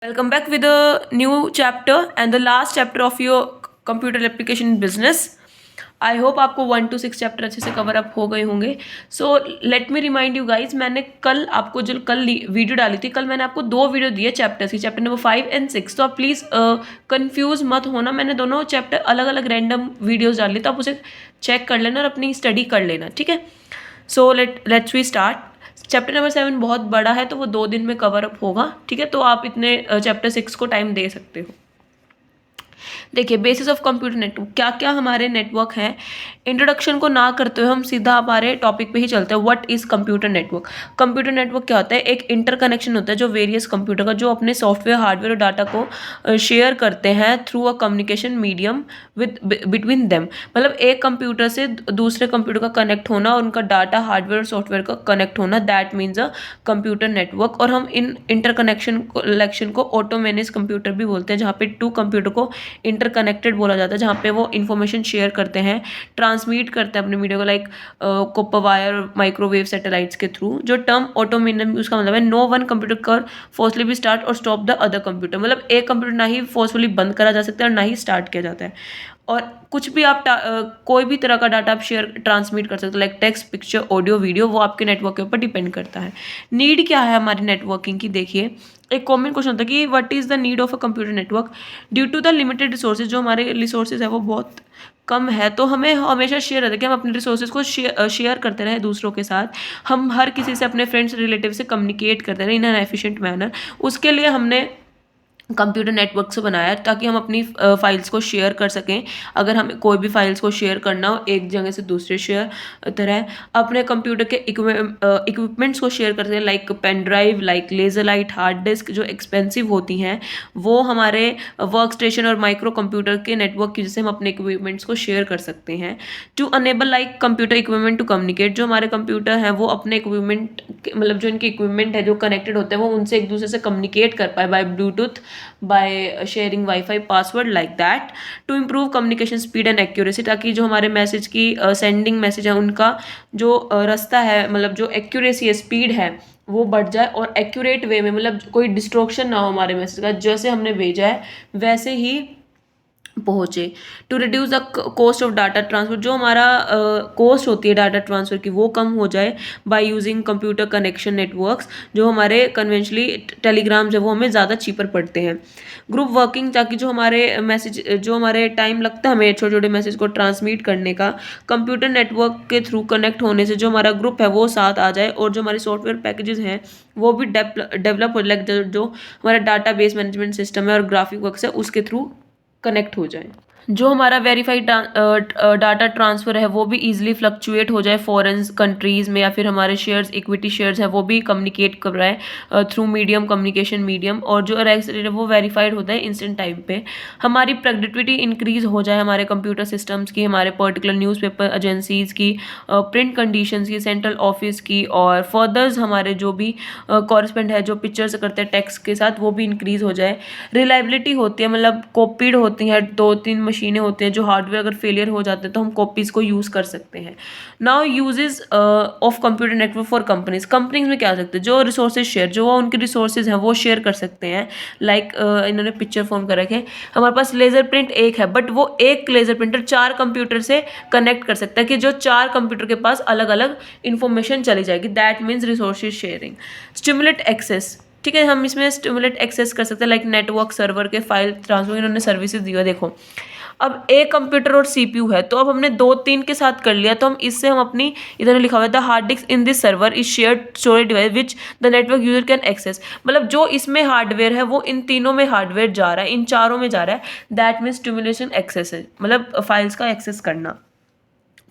Welcome back with a new chapter and the last chapter of your computer application business. I hope आपको 1 to 6 chapter अच्छे से cover up हो गए होंगे. So let me remind you guys, मैंने कल आपको जो कल वीडियो डाली थी, कल मैंने आपको 2 वीडियो दिए चैप्टर्स की, चैप्टर नंबर 5 and 6. तो आप प्लीज़ कंफ्यूज मत होना, मैंने दोनों चैप्टर अलग अलग रैंडम वीडियोज़ डाली, तो आप उसे चेक कर लेना और अपनी स्टडी कर लेना, ठीक है. So let's we start. Chapter number 7 बहुत बड़ा है तो वो 2 दिन में कवर अप होगा, ठीक है. तो आप इतने चैप्टर 6 को टाइम दे सकते हो. देखिए, बेसिस ऑफ कंप्यूटर नेटवर्क, क्या क्या हमारे नेटवर्क हैं. इंट्रोडक्शन को ना करते हुए हम सीधा हमारे टॉपिक पे ही चलते हैं. What is computer network. Computer network क्या होता है? एक इंटरकनेक्शन होता है जो वेरियस कंप्यूटर का, जो अपने सॉफ्टवेयर हार्डवेयर और डाटा को शेयर करते हैं through a communication medium with between them. मतलब एक कंप्यूटर से दूसरे कंप्यूटर का कनेक्ट होना और उनका डाटा हार्डवेयर और सॉफ्टवेयर का कनेक्ट होना, that means a computer network. और हम इन इंटरकनेक्शन को ऑटोमेनिस कंप्यूटर भी बोलते हैं, जहाँ पे 2 कंप्यूटर को इंटरकनेक्टेड बोला जाता है, जहाँ पे वो इन्फॉर्मेशन शेयर करते हैं, ट्रांसमिट करते हैं अपने मीडिया को, लाइक कॉपर वायर और माइक्रोवेव सैटेलाइट्स के थ्रू. जो टर्म ऑटोमेनियम, उसका मतलब है नो वन कंप्यूटर कर फोर्सफुली भी स्टार्ट और स्टॉप द अदर कंप्यूटर. मतलब एक कंप्यूटर ना ही फोर्सफुली बंद करा जा सकता है और ना ही स्टार्ट किया जाता है. और कुछ भी आप कोई भी तरह का डाटा आप शेयर ट्रांसमिट कर सकते हो, like text, picture, audio, video, वो आपके नेटवर्क के ऊपर डिपेंड करता है. नीड क्या है हमारी नेटवर्किंग की? देखिए, एक कॉमन क्वेश्चन होता है कि what is the need of a computer network. Due to the limited resources, जो हमारे रिसोर्सेज है वो बहुत कम है, तो हमें हमेशा शेयर रहता है कि हम अपने रिसोर्सेज को शेयर करते रहें दूसरों के साथ. हम हर किसी से, अपने फ्रेंड्स रिलेटिव से कम्युनिकेट करते रहें इन एन एफिशिएंट मैनर. उसके लिए हमने कंप्यूटर नेटवर्क से बनाया ताकि हम अपनी फाइल्स को शेयर कर सकें. अगर हमें कोई भी फाइल्स को शेयर करना हो एक जगह से दूसरे शेयर तरह, अपने कंप्यूटर के इक्विपमेंट्स को शेयर करते हैं, like pen drive, like laser light, hard disk, जो एक्सपेंसिव होती हैं, वो हमारे वर्क स्टेशन और माइक्रो कंप्यूटर के नेटवर्क की, जिससे हम अपने इक्विपमेंट्स को शेयर कर सकते हैं. To enable like computer equipment to communicate, जो हमारे कंप्यूटर हैं वो अपने इक्विपमेंट, मतलब जो इनके इक्विपमेंट है जो कनेक्टेड होते हैं, वो उनसे एक दूसरे से कम्युनिकेट कर pi by Bluetooth, by sharing Wi-Fi password, like that. to improve communication speed and accuracy, ताकि जो हमारे मैसेज की सेंडिंग मैसेज है उनका जो रास्ता है, मतलब जो एक्यूरेसी है, स्पीड है, वो बढ़ जाए और एक्यूरेट वे में, मतलब कोई डिस्ट्रॉक्शन ना हो हमारे मैसेज का, जैसे हमने भेजा है वैसे ही पहुँचे. To reduce the cost of data transfer, जो हमारा कॉस्ट होती है डाटा ट्रांसफ़र की, वो कम हो जाए by using computer connection networks. जो हमारे कन्वेंशनली टेलीग्राम्स है वो हमें ज़्यादा चीपर पड़ते हैं. ग्रुप वर्किंग, ताकि जो हमारे मैसेज, जो हमारे टाइम लगता है हमें छोटे छोटे मैसेज को ट्रांसमिट करने का, कंप्यूटर नेटवर्क के थ्रू कनेक्ट होने से जो हमारा ग्रुप है वो साथ आ जाए, और जो हमारे सॉफ्टवेयर पैकेजेस हैं वो भी डेवलप हो, लाइक जो हमारा डाटा बेस मैनेजमेंट सिस्टम है और ग्राफिक वर्क्स है उसके थ्रू कनेक्ट हो जाए. जो हमारा वेरीफाइड डाटा ट्रांसफ़र है वो भी इजीली फ्लक्चुएट हो जाए फॉरेन कंट्रीज़ में, या फिर हमारे शेयर्स, इक्विटी शेयर्स है वो भी कम्युनिकेट कर रहा है थ्रू मीडियम, कम्युनिकेशन मीडियम. और जो है वो वेरीफाइड होता है इंस्टेंट टाइम पे. हमारी प्रोडक्टिविटी इंक्रीज़ हो जाए हमारे कंप्यूटर सिस्टम्स की, हमारे पर्टिकुलर न्यूज़पेपर एजेंसीज़ की, प्रिंट कंडीशंस की, सेंट्रल ऑफिस की, और फर्दर्स हमारे जो भी कॉरेस्पेंड है, जो पिक्चर्स करते हैं टेक्स्ट के साथ, वो भी इंक्रीज़ हो जाए. रिलायबिलिटी होती है, मतलब कॉपीड होती है, 2-3 मशीनें होती हैं, जो हार्डवेयर अगर फेलियर हो जाते हैं तो हम कॉपीज़ को यूज़ कर सकते हैं. Now uses of computer network for companies में क्या आ सकते हैं? जो रिसोर्सेज शेयर, जो उनके रिसोर्सेज हैं वो शेयर कर सकते हैं, लाइक इन्होंने पिक्चर फॉर्म कर रखे हैं. हमारे पास लेज़र प्रिंट एक है, बट वो एक लेज़र प्रिंटर 4 कंप्यूटर से कनेक्ट कर सकता है, कि जो 4 कंप्यूटर के पास अलग अलग इंफॉर्मेशन चली जाएगी. That means resources sharing. Stimulate access, ठीक है, हम इसमें स्टिमुलेट एक्सेस कर सकते हैं, लाइक नेटवर्क सर्वर के फाइल ट्रांसफर, इन्होंने सर्विसेज दी है. देखो, अब एक कंप्यूटर और सीपीयू है, तो अब हमने 2-3 के साथ कर लिया, तो हम इससे हम अपनी, इधर लिखा हुआ है the hard disk in this server is shared storage device which the network user can access. मतलब जो इसमें हार्डवेयर है वो इन तीनों में हार्डवेयर जा रहा है, इन चारों में जा रहा है. दैट मीन्स स्टिमुलेशन एक्सेस है, मतलब फाइल्स का एक्सेस करना,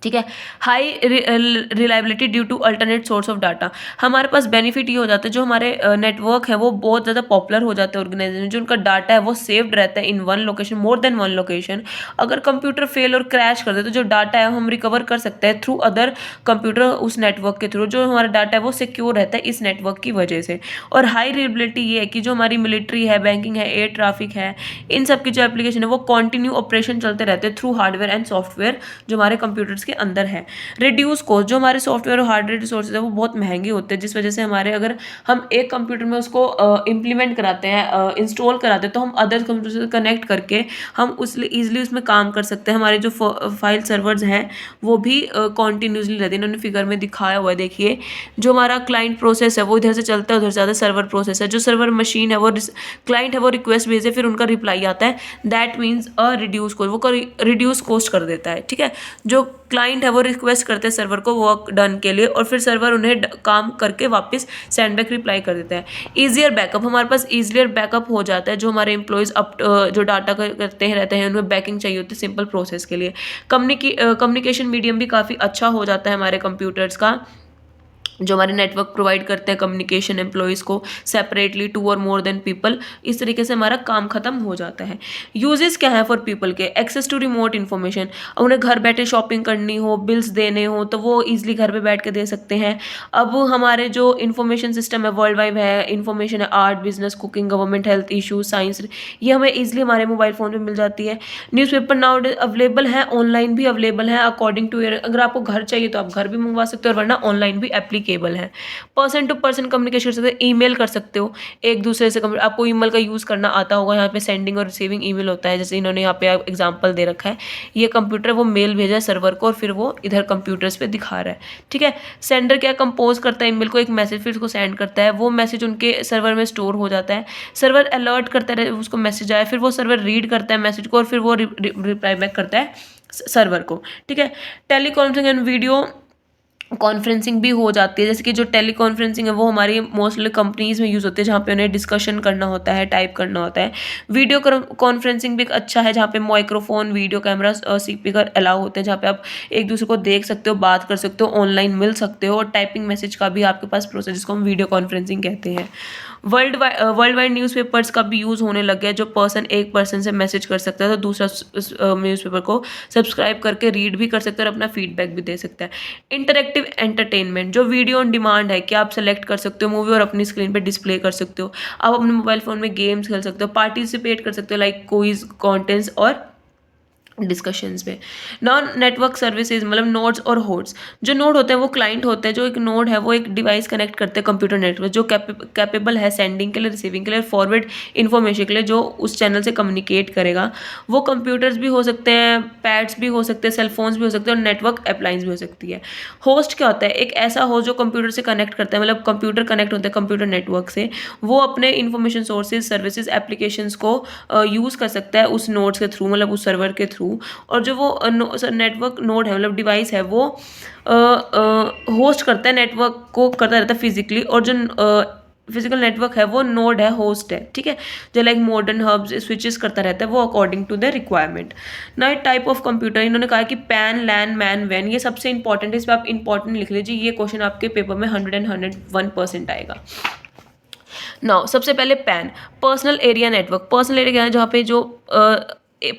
ठीक है. High reliability due to alternate source of data. हमारे पास बेनिफिट ये हो जाता है, जो हमारे नेटवर्क है वो बहुत ज़्यादा पॉपुलर हो जाते हैं ऑर्गेनाइजेशन, जो उनका डाटा है वो सेव्ड रहता है in one location, more than one location. अगर कंप्यूटर फेल और क्रैश कर दे तो जो डाटा है हम रिकवर कर सकते हैं थ्रू अदर कंप्यूटर, उस नेटवर्क के थ्रू. जो हमारा डाटा है वो सिक्योर रहता है इस नेटवर्क की वजह से. और हाई रिलायबिलिटी ये है कि जो हमारी मिलिट्री है, बैंकिंग है, एयर ट्रैफिक है, इन सब की जो एप्लीकेशन है वो कंटिन्यू ऑपरेशन चलते रहते हैं थ्रू हार्डवेयर एंड सॉफ्टवेयर, जो हमारे कंप्यूटर्स के अंदर है। रिड्यूस कॉस्ट, जो हमारे सॉफ्टवेयर और हार्डवेयर रिसोर्सेज है वो बहुत महंगे होते हैं, जिस वजह से हमारे अगर हम एक कंप्यूटर में उसको इम्प्लीमेंट कराते हैं, इंस्टॉल कराते हैं, तो हम अदर कंप्यूटर से कनेक्ट करके हम उसलिए ईजिली उसमें काम कर सकते हैं। हमारे जो फाइल सर्वर्स हैं वो भी कॉन्टीन्यूसली रहते हैं। इन्होंने फिगर में दिखाया हुआ है, देखिए जो हमारा क्लाइंट प्रोसेस है वो इधर से चलता है, उधर से आता है सर्वर प्रोसेस है। जो सर्वर मशीन है वो क्लाइंट है वो रिक्वेस्ट भेजे, फिर उनका रिप्लाई आता है, that means a reduce cost, वो रिड्यूस कॉस्ट कर देता है। ठीक है, जो क्लाइंट है वो रिक्वेस्ट करते हैं सर्वर को वर्क डन के लिए, और फिर सर्वर उन्हें काम करके वापस सेंड बैक रिप्लाई कर देता है। ईजियर बैकअप, हमारे पास ईजियर बैकअप हो जाता है। जो हमारे एम्प्लॉयज़ जो डाटा करते हैं रहते हैं, उन्हें बैकिंग चाहिए होती है सिंपल प्रोसेस के लिए। कम्युनिकेशन मीडियम भी काफ़ी अच्छा हो जाता है हमारे कंप्यूटर्स का, जो हमारे नेटवर्क प्रोवाइड करते हैं कम्युनिकेशन एम्प्लॉयज़ को सेपरेटली 2 और मोर देन पीपल। इस तरीके से हमारा काम खत्म हो जाता है। यूजेस क्या है फॉर पीपल के, एक्सेस टू रिमोट इन्फॉर्मेशन, उन्हें घर बैठे शॉपिंग करनी हो, बिल्स देने हो, तो वो ईजिली घर पे बैठ के दे सकते हैं। अब हमारे जो इन्फॉर्मेशन सिस्टम है वर्ल्ड वाइड है, इन्फॉर्मेशन है art, business, cooking, government, health issues, science, ये हमें ईजिली हमारे मोबाइल फ़ोन पर मिल जाती है। न्यूज़पेपर नाउ अवेलेबल है, ऑनलाइन भी अवेलेबल है अकॉर्डिंग टू, अगर आपको घर चाहिए तो आप घर भी मंगवा सकते हो, और वरना ऑनलाइन भी एप्लीकेबल है। पर्सन टू पर्सन कम्युनिकेशन कर सकते हो, ईमेल कर सकते हो एक दूसरे से। आपको ईमेल का यूज़ करना आता होगा, यहाँ पे सेंडिंग और रिसीविंग ईमेल होता है, जैसे इन्होंने यहाँ पे एग्जांपल दे रखा है। ये कंप्यूटर वो मेल भेजा है सर्वर को, और फिर वो इधर कंप्यूटर्स पे दिखा रहा है। ठीक है, सेंडर क्या कंपोज करता है ईमेल को, एक मैसेज फिर उसको सेंड करता है, वो मैसेज उनके सर्वर में स्टोर हो जाता है। सर्वर अलर्ट करता है उसको मैसेज आया, फिर वो सर्वर रीड करता है मैसेज को, और फिर वो रिप्लाई बैक करता है सर्वर को। ठीक है, teleconferencing and video conferencing भी हो जाती है। जैसे कि जो टेली कॉन्फ्रेंसिंग है वो हमारी मोस्टली कंपनीज़ में यूज़ होती है, जहाँ पे उन्हें डिस्कशन करना होता है, टाइप करना होता है। वीडियो कॉन्फ्रेंसिंग भी एक अच्छा है, जहाँ पे microphone, video camera, speaker allow होते हैं, जहाँ पे आप एक दूसरे को देख सकते हो, बात कर सकते हो, ऑनलाइन मिल सकते हो, और टाइपिंग मैसेज का भी आपके पास प्रोसेस, जिसको हम वीडियो कॉन्फ्रेंसिंग कहते हैं। वर्ल्ड वाइड न्यूज़पेपर्स का भी यूज़ होने लग गया है, जो पर्सन एक पर्सन से मैसेज कर सकता है तो दूसरा न्यूज़पेपर को सब्सक्राइब करके रीड भी कर सकता है और अपना फीडबैक भी दे सकता है। इंटरेक्टिव एंटरटेनमेंट, जो वीडियो ऑन डिमांड है कि आप सेलेक्ट कर सकते हो मूवी और अपनी स्क्रीन पे डिस्प्ले कर सकते हो। आप अपने मोबाइल फ़ोन में गेम्स खेल सकते हो, पार्टिसिपेट कर सकते हो लाइक क्विज, कॉन्टेंट्स और डिस्कशंस में। नॉन नेटवर्क सर्विसेज मतलब नोड्स और होड्स, जो नोड होते हैं वो क्लाइंट होते हैं, जो एक नोड है वो एक डिवाइस कनेक्ट करते हैं कंप्यूटर नेटवर्क, जो कैपेबल है सेंडिंग के लिए, रिसीविंग के लिए, फॉरवर्ड इन्फॉर्मेशन के लिए, जो उस चैनल से कम्युनिकेट करेगा। वो कंप्यूटर्स भी हो सकते हैं, पैड्स भी हो सकते हैं, सेलफोन्स भी हो सकते हैं, और नेटवर्क अप्लायंस भी हो सकती है। होस्ट क्या होता है, एक ऐसा होस्ट जो कंप्यूटर से कनेक्ट करता है, मतलब कंप्यूटर कनेक्ट होता है कंप्यूटर नेटवर्क से, वो अपने इन्फॉर्मेशन सोर्सेज, सर्विसेज, एप्लीकेशंस को यूज़ कर सकता है उस नोड्स के थ्रू, मतलब उस सर्वर के थ्रू। और जो वो नेटवर्क नोड है मतलब डिवाइस है वो होस्ट करता है, नेटवर्क को करता रहता है फिजिकली, और जो फिजिकल नेटवर्क है वो नोड है, होस्ट है। ठीक है, जो लाइक मॉडर्न हब्स स्विचेस करता रहता है वो अकॉर्डिंग टू द रिक्वायरमेंट। ना टाइप ऑफ कंप्यूटर, इन्होंने कहा कि पैन, लैन, मैन, वैन, ये सबसे इंपॉर्टेंट है, इस पर आप इंपॉर्टेंट लिख लीजिए, ये क्वेश्चन आपके पेपर में 101% आएगा। नाउ सबसे पहले pan, personal area network. Personal area है जहाँ पे जो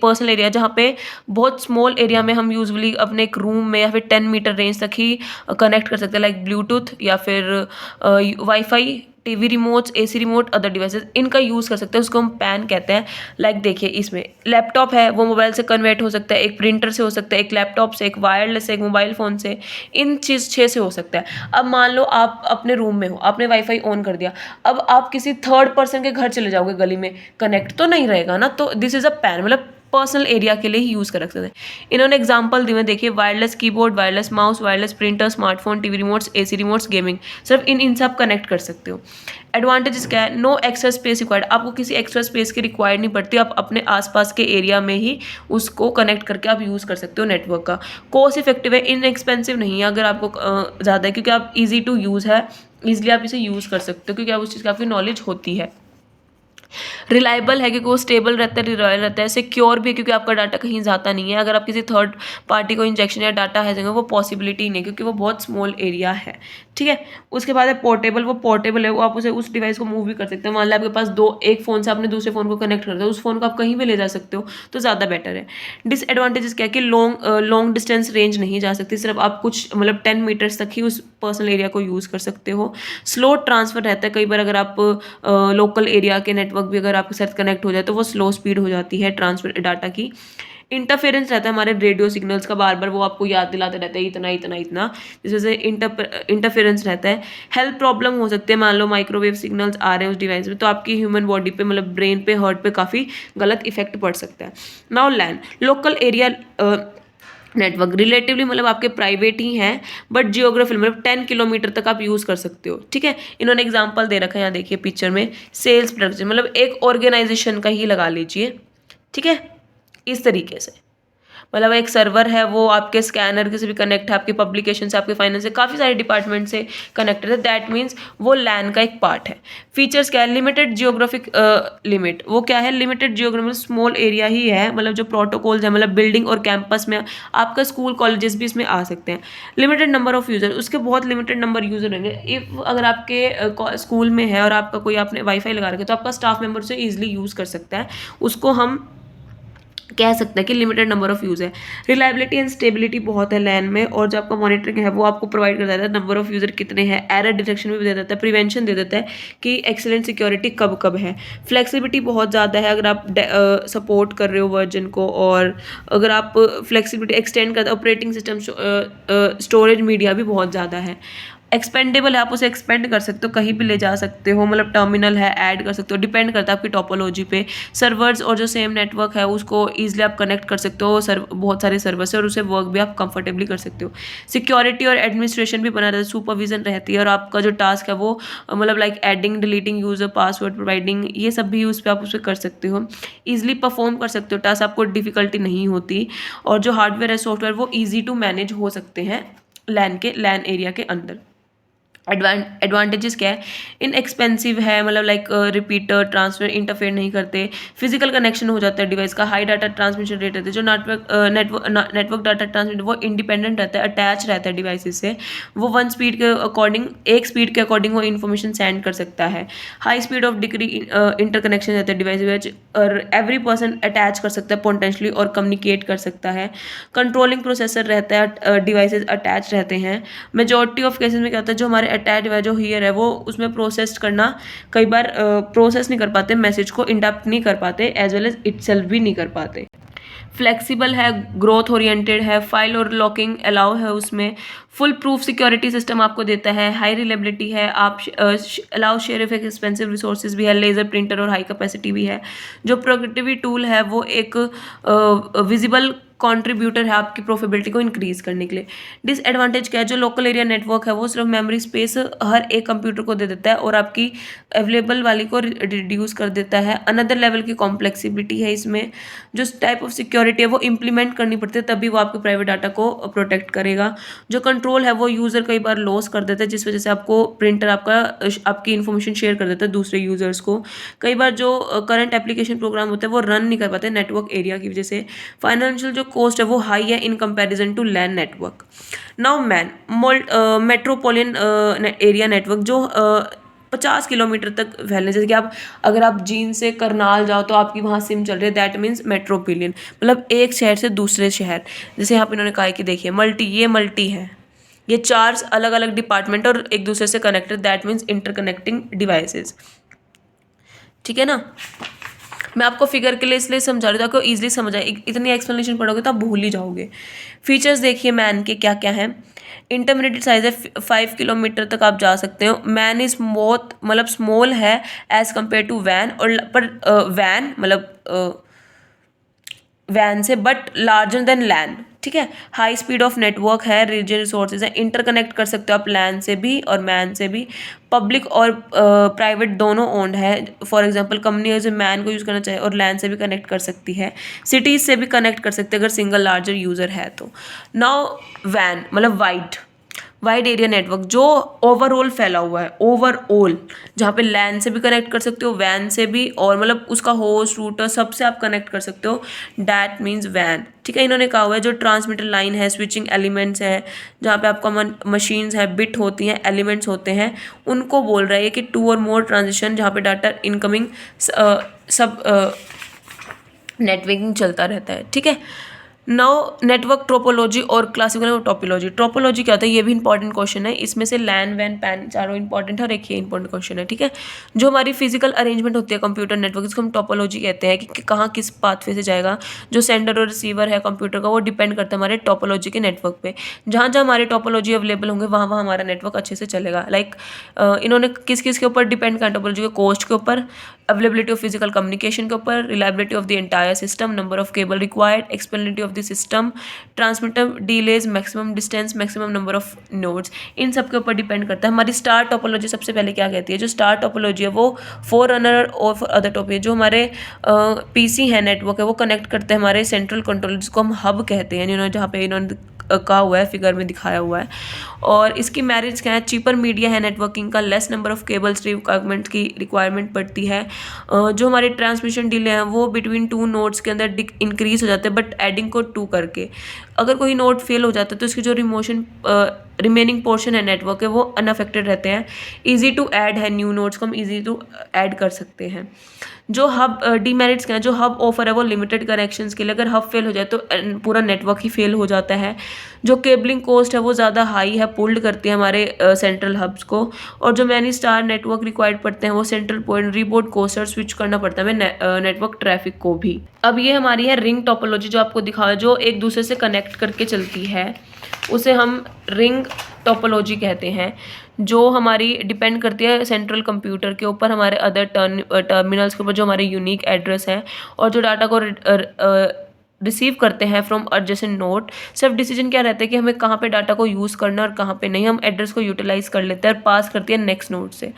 पर्सनल एरिया, जहाँ पे बहुत स्मॉल एरिया में हम यूजुअली अपने एक रूम में या फिर 10 मीटर रेंज तक ही कनेक्ट कर सकते हैं, लाइक ब्लूटूथ या फिर wifi, TV remotes, AC remote, other devices, इनका यूज़ कर सकते हैं, उसको हम पैन कहते हैं। लाइक देखिए इसमें लैपटॉप है वो मोबाइल से कन्वर्ट हो सकता है, एक प्रिंटर से हो सकता है, एक लैपटॉप से, एक वायरलेस से, एक मोबाइल फ़ोन से, इन चीज़ 6 से हो सकता है। अब मान लो आप अपने रूम में हो, आपने वाईफाई ऑन कर दिया, अब आप किसी थर्ड पर्सन के घर चले जाओगे गली में, कनेक्ट तो नहीं रहेगा ना, तो दिस इज़ अ पैन, मतलब पर्सनल एरिया के लिए ही यूज़ कर सकते हैं। इन्होंने एग्जांपल दिए, देखिए wireless keyboard, wireless mouse, wireless printer, smartphone, TV remotes, AC remotes, gaming, सिर्फ इन सब कनेक्ट कर सकते हो। एडवांटेजेस क्या है, नो एक्स्ट्रा स्पेस रिक्वायर्ड, आपको किसी एक्स्ट्रा स्पेस की रिक्वायर्ड नहीं पड़ती, आप अपने आसपास के एरिया में ही उसको कनेक्ट करके आप यूज़ कर सकते हो नेटवर्क का। कॉस्ट इफेक्टिव है, इनएक्सपेंसिव नहीं है अगर आपको ज़्यादा है, क्योंकि आप ईजी टू यूज़ है, ईजिली आप इसे यूज़ कर सकते हो क्योंकि आप उस चीज़ की आपकी नॉलेज होती है। रिलायबल है क्योंकि वो स्टेबल रहता है, रिलायबल रहता है। सिक्योर भी है क्योंकि आपका डाटा कहीं जाता नहीं है, अगर आप किसी थर्ड पार्टी को इंजेक्शन या डाटा है देंगे वो पॉसिबिलिटी नहीं, क्योंकि वो बहुत स्मॉल एरिया है। ठीक है, उसके बाद है पोर्टेबल, वो पोर्टेबल है, वो आप उसे उस डिवाइस को मूव भी कर सकते हैं। मान लो आपके पास एक फ़ोन से आपने दूसरे फ़ोन को कनेक्ट कर दिया, उस फ़ोन को आप कहीं भी ले जा सकते हो, तो ज़्यादा बेटर है। डिसएडवांटेजेस क्या है कि लॉन्ग डिस्टेंस रेंज नहीं जा सकती, सिर्फ आप कुछ मतलब 10 मीटर्स तक ही उस पर्सनल एरिया को यूज़ कर सकते हो। स्लो ट्रांसफ़र रहता है, कई बार अगर आप लोकल एरिया के नेटवर्क भी अगर आपके साथ कनेक्ट हो जाए तो वो स्लो स्पीड हो जाती है ट्रांसफर डाटा की। इंटरफेरेंस रहता है हमारे रेडियो सिग्नल्स का, बार बार वो आपको याद दिलाते रहते हैं इतना इतना इतना, जिस वजह से इंटरफेरेंस रहता है। हेल्थ प्रॉब्लम हो सकते हैं, मान लो माइक्रोवेव सिग्नल्स आ रहे हैं उस डिवाइस में, तो आपकी ह्यूमन बॉडी पे मतलब ब्रेन पे, हार्ट पे काफ़ी गलत इफेक्ट पड़ सकता है। नाउ लैन, लोकल एरिया नेटवर्क, रिलेटिवली मतलब आपके प्राइवेट ही हैं, बट जियोग्राफी मतलब 10 किलोमीटर तक आप यूज़ कर सकते हो, ठीक है। इन्होंने एग्जांपल दे रखा है यहाँ देखिए पिक्चर में, सेल्स प्रोडक्शन मतलब एक ऑर्गेनाइजेशन का ही लगा लीजिए, ठीक है, इस तरीके से। मतलब एक सर्वर है, वो आपके स्कैनर से भी कनेक्ट है, आपके पब्लिकेशन से, आपके फाइनेंस से, काफ़ी सारे डिपार्टमेंट से कनेक्टेड है। दैट मीन्स वो लैन का एक पार्ट है। फीचर्स क्या है, लिमिटेड जियोग्राफिक लिमिट, वो क्या है, लिमिटेड जियोग्राफिक स्मॉल एरिया ही है, मतलब जो प्रोटोकॉल्स है, मतलब बिल्डिंग और कैंपस में आपका स्कूल कॉलेजेस भी इसमें आ सकते हैं। लिमिटेड नंबर ऑफ यूजर, उसके बहुत लिमिटेड नंबर यूजर होंगे। इफ अगर आपके स्कूल में है और आपका कोई आपने वाईफाई लगा रखा है तो आपका स्टाफ मेंबर उसे ईजिली यूज़ कर सकता है, उसको हम कह सकते हैं कि लिमिटेड नंबर ऑफ यूज़ है। रिलायबिलिटी एंड स्टेबिलिटी बहुत है लैन में, और जो आपका मॉनिटरिंग है वो आपको प्रोवाइड कर देता है, नंबर ऑफ यूज़र कितने हैं, एरर डिटेक्शन भी दे देता है, प्रिवेंशन दे देता है कि एक्सीलेंट सिक्योरिटी कब कब है। फ्लेक्सिबिलिटी बहुत ज़्यादा है अगर आप सपोर्ट कर रहे हो वर्जन को, और अगर आप फ्लेक्सिबिलिटी एक्सटेंड करते, ऑपरेटिंग सिस्टम स्टोरेज मीडिया भी बहुत ज़्यादा है। एक्सपेंडेबल है, आप उसे एक्सपेंड कर सकते हो, कहीं भी ले जा सकते हो, मतलब टर्मिनल है ऐड कर सकते हो, डिपेंड करता है आपकी टोपोलॉजी पे। सर्वर्स और जो सेम नेटवर्क है उसको ईजिली आप कनेक्ट कर सकते हो, बहुत सारे सर्वर से, और उसे वर्क भी आप कंफर्टेबली कर सकते हो। सिक्योरिटी और एडमिनिस्ट्रेशन भी बना रहता है, सुपरविजन रहती है, और आपका जो टास्क है वो मतलब like adding, deleting user password, providing, ये सब भी यूज़ पे आप उसे कर सकते हो, ईजिली परफॉर्म कर सकते हो टास्क, आपको डिफिकल्टी नहीं होती। और जो हार्डवेयर है, सॉफ्टवेयर, वो ईजी टू मैनेज हो सकते हैं लैन एरिया के अंदर। एडवांटेजेस क्या है, इनएक्सपेंसिव है, मतलब लाइक रिपीटर ट्रांसफर इंटरफेयर नहीं करते, फिजिकल कनेक्शन हो जाता है डिवाइस का, हाई डाटा ट्रांसमिशन रेट रहता है, जो नेटवर्क डाटा ट्रांसमिट वो इंडिपेंडेंट रहता है, अटैच रहता है डिवाइसेस से, वो वन स्पीड के अकॉर्डिंग, एक स्पीड के अकॉर्डिंग वो इन्फॉर्मेशन सेंड कर सकता है। High speed of degree interconnection रहता है डिवाइस में, और एवरी पर्सन अटैच कर सकता है पोटेंशली और कम्युनिकेट कर सकता है। कंट्रोलिंग प्रोसेसर रहता है, डिवाइसेज अटैच रहते हैं। मेजॉरिटी ऑफ केसेस में क्या होता है, जो हमारे अटैच डिवाइस जो हीयर है वो उसमें प्रोसेस करना कई बार प्रोसेस नहीं कर पाते, मैसेज को इंडक्ट नहीं कर पाते, एज वेल एज इटसेल्फ भी नहीं कर पाते। फ्लेक्सिबल है, ग्रोथ ओरिएंटेड है, फाइल और लॉकिंग अलाउ है उसमें, फुल प्रूफ सिक्योरिटी सिस्टम आपको देता है, हाई रिलेबिलिटी है, आप allow share of expensive resources भी है, लेजर प्रिंटर और हाई कैपेसिटी भी है। जो प्रोडक्टिविटी टूल है वो एक विजिबल कंट्रीब्यूटर है आपकी प्रोफिटेबिलिटी को इंक्रीज करने के लिए। डिसएडवांटेज क्या है, जो लोकल एरिया नेटवर्क है वो सिर्फ मेमोरी स्पेस हर एक कंप्यूटर को दे देता है और आपकी अवेलेबल वाली को रिड्यूस कर देता है। अनदर लेवल की कॉम्प्लेक्सिबिलिटी है इसमें, जो टाइप ऑफ सिक्योरिटी है वो इंप्लीमेंट करनी पड़ती है, तभी वो आपके प्राइवेट डाटा को प्रोटेक्ट करेगा। जो कंट्रोल है वो यूज़र कई बार लॉस कर देता है, जिस वजह से आपको प्रिंटर आपकी इन्फॉर्मेशन शेयर कर देता है दूसरे यूजर्स को। कई बार जो करंट एप्लीकेशन प्रोग्राम होते हैं वो रन नहीं कर पाते नेटवर्क एरिया की वजह से। फाइनेंशियल जो कॉस्ट है वो हाई है in comparison to LAN network. Now metropolitan area network जो 50 किलोमीटर तक फैलने, जैसे कि आप अगर आप जींद से करनाल जाओ तो आपकी वहाँ सिम चल रही है, दैट मीन्स मेट्रोपोलियन, मतलब एक शहर से दूसरे शहर। जैसे यहाँ पे इन्होंने कहा है कि देखिए ये मल्टी है, ये 4 अलग अलग डिपार्टमेंट और एक दूसरे से connected, that means interconnecting devices, ठीक है ना। मैं आपको फिगर के लिए इसलिए समझा रही हूँ ताकि ईजिली समझ आए, इतनी एक्सप्लेनेशन पढ़ोगे तो आप भूल ही जाओगे। फीचर्स देखिए मैन के क्या क्या हैं। इंटरमीडिएट साइज है, 5 किलोमीटर तक आप जा सकते हो। मैन इज बहुत मतलब स्मॉल है एज कम्पेयर टू वैन, और पर वैन मतलब वैन से बट लार्जर देन लैन, ठीक है। हाई स्पीड ऑफ नेटवर्क है, रीजन रिसोर्सेज है, इंटरकनेक्ट कर सकते हो आप लैन से भी और मैन से भी। पब्लिक और प्राइवेट दोनों ओन्ड है, फॉर एग्जांपल कंपनी अगर मैन को यूज़ करना चाहे और लैन से भी कनेक्ट कर सकती है, सिटीज़ से भी कनेक्ट कर सकते हैं अगर सिंगल लार्जर यूज़र है तो। नाउ वैन मतलब वाइड एरिया नेटवर्क जो ओवरऑल फैला हुआ है, ओवरऑल, जहाँ पे लैन से भी कनेक्ट कर सकते हो, वैन से भी, और मतलब उसका होस्ट रूटर सबसे आप कनेक्ट कर सकते हो, डैट मीन्स वैन, ठीक है। इन्होंने कहा हुआ है जो ट्रांसमीटर लाइन है, स्विचिंग एलिमेंट्स है, जहाँ पे आपका मशीन्स है, बिट होती हैं, एलिमेंट्स होते हैं, उनको बोल रहा है कि 2 और मोर ट्रांजिशन, जहाँ पे डाटा इनकमिंग सब नेटवर्किंग चलता रहता है, ठीक है। नाउ नेटवर्क ट्रोपोलॉजी और क्लासिकल टोपोलॉजी। ट्रोपोलॉजी क्या होता है, ये भी इंपॉर्टेंट क्वेश्चन है। इसमें से लैन वैन पैन चारों इंपॉर्टेंट है और एक ये इंपॉर्टेंट क्वेश्चन है, ठीक है। जो हमारी फिजिकल अरेंजमेंट होती है कंप्यूटर नेटवर्क, इसको हम टोपोलॉजी कहते हैं कि कहाँ किस पाथवे से जाएगा। जो सेंडर और रिसीवर है कंप्यूटर का, वो डिपेंड करता है हमारे टोपोलॉजी के नेटवर्क पे। जहाँ जहाँ हमारे टोपोलॉजी अवेलेबल होंगे वहाँ वहाँ हमारा नेटवर्क अच्छे से चलेगा। लाइक इन्होंने किस किस के ऊपर डिपेंड किया टोपोलॉजी के, कॉस्ट के ऊपर, अवेलेबिलिटी ऑफ फिजिकल कम्युनिकेशन के ऊपर, reliability of the entire system, number of cable required, explainability of the system, transmitter delays, maximum distance, maximum number of nodes, इन सब के ऊपर डिपेंड करता है। हमारी स्टार टोपोलॉजी सबसे पहले क्या कहती है, जो स्टार टोपोलॉजी है वो फोर रनर और अदर टॉपिक, जो हमारे पीसी है नेटवर्क है वो कनेक्ट करते हैं हमारे सेंट्रल कंट्रोल, जिसको हम हब कहते हैं, इन्होंने जहाँ पे इन्होंने कहा हुआ है, फिगर में दिखाया हुआ है। और इसकी मैरिज क्या है, चीपर मीडिया है नेटवर्किंग का, less number of cables requirement की रिक्वायरमेंट पड़ती है। जो हमारे ट्रांसमिशन डिले हैं वो बिटवीन टू नोड्स के अंदर इंक्रीज हो जाते हैं, बट एडिंग को 2 करके। अगर कोई नोड फेल हो जाता है तो इसकी जो रिमेनिंग पोर्शन है नेटवर्क है वो अनअफेक्टेड रहते हैं। ईजी टू ऐड है, न्यू नोड्स को हम ईजी टू ऐड कर सकते हैं। जो हब डीमेरिट्स क्या है, जो हब ऑफर है वो लिमिटेड कनेक्शंस के लिए, अगर हब फेल हो जाए तो पूरा नेटवर्क ही फेल हो जाता है। जो केबलिंग कॉस्ट है वो ज़्यादा हाई है, पुल्ड करती है हमारे सेंट्रल हब्स को। और जो मैनी स्टार नेटवर्क रिक्वायर्ड पड़ते हैं वो सेंट्रल पॉइंट, रीबोर्ड, कोस्टर स्विच करना पड़ता है हमें नेटवर्क ट्रैफिक को भी। अब ये हमारी है रिंग टोपोलॉजी, जो आपको दिखा है, जो एक दूसरे से कनेक्ट करके चलती है, उसे हम रिंग टोपोलॉजी कहते हैं। जो हमारी डिपेंड करती है सेंट्रल कंप्यूटर के ऊपर, हमारे अदर टर्मिनल्स के ऊपर, जो हमारे यूनिक एड्रेस है, और जो डाटा को रिसीव करते हैं फ्रॉम एडजेसेंट नोड। सिर्फ डिसीजन क्या रहता है कि हमें कहाँ पे डाटा को यूज़ करना और कहाँ पे नहीं, हम एड्रेस को यूटिलाइज कर लेते हैं और पास करती है नेक्स्ट नोड से।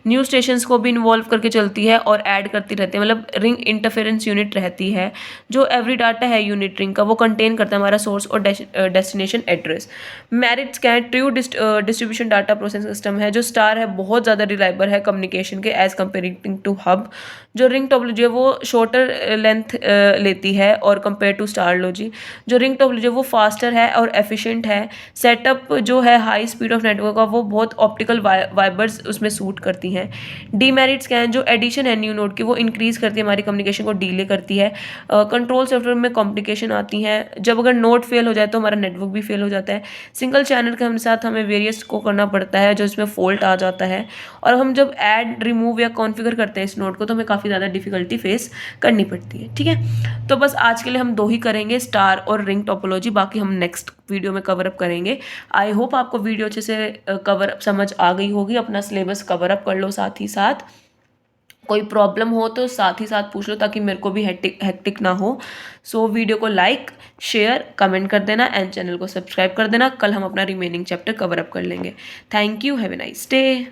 न्यू स्टेशंस को भी इन्वॉल्व करके चलती है और ऐड करती रहती है, मतलब रिंग इंटरफेरेंस यूनिट रहती है। जो एवरी डाटा है यूनिट रिंग का वो कंटेन करता है हमारा सोर्स और डेस्टिनेशन एड्रेस। मेरिट्स क्या है, true distribution data processing system है। जो स्टार है बहुत ज़्यादा रिलायबल है कम्युनिकेशन के एज कम्पेयरिंग टू हब। जो रिंग टोपोलॉजी है वो शॉर्टर लेंथ लेती है और कंपेयर टू स्टारलॉजी। जो रिंग टोपोलॉजी है वो फास्टर है और एफिशिएंट है। सेटअप जो है हाई स्पीड ऑफ नेटवर्क का वो बहुत ऑप्टिकल वाइबर्स उसमें सूट करती हैं। डीमेरिट्स क्या हैं, जो एडिशन है न्यू नोड की वो इंक्रीज करती है हमारी कम्युनिकेशन को, डिले करती है। कंट्रोल सॉफ्टवेयर में कॉम्प्लिकेशन आती हैं। जब अगर नोड फेल हो जाए तो हमारा नेटवर्क भी फेल हो जाता है। सिंगल चैनल के साथ हमें वेरियस को करना पड़ता है, जो इसमें फॉल्ट आ जाता है। और हम जब ऐड, रिमूव या कॉन्फ़िगर करते हैं इस नोड को तो हमें काफ़ी ज़्यादा डिफिकल्टी फेस करनी पड़ती है, ठीक है। तो बस आज के लिए हम 2 ही करेंगे, स्टार और रिंग टोपोलॉजी, बाकी हम नेक्स्ट वीडियो में कवर अप करेंगे। आई होप आपको वीडियो अच्छे से कवर अप समझ आ गई होगी। अपना सिलेबस कवर अप कर लो साथ ही साथ। कोई प्रॉब्लम हो तो साथ ही साथ पूछ लो, ताकि मेरे को भी हेक्टिक ना हो। सो वीडियो को लाइक, शेयर, कमेंट कर देना एंड चैनल को सब्सक्राइब कर देना। कल हम अपना रिमेनिंग चैप्टर कवर अप कर लेंगे। Thank you, have a nice day.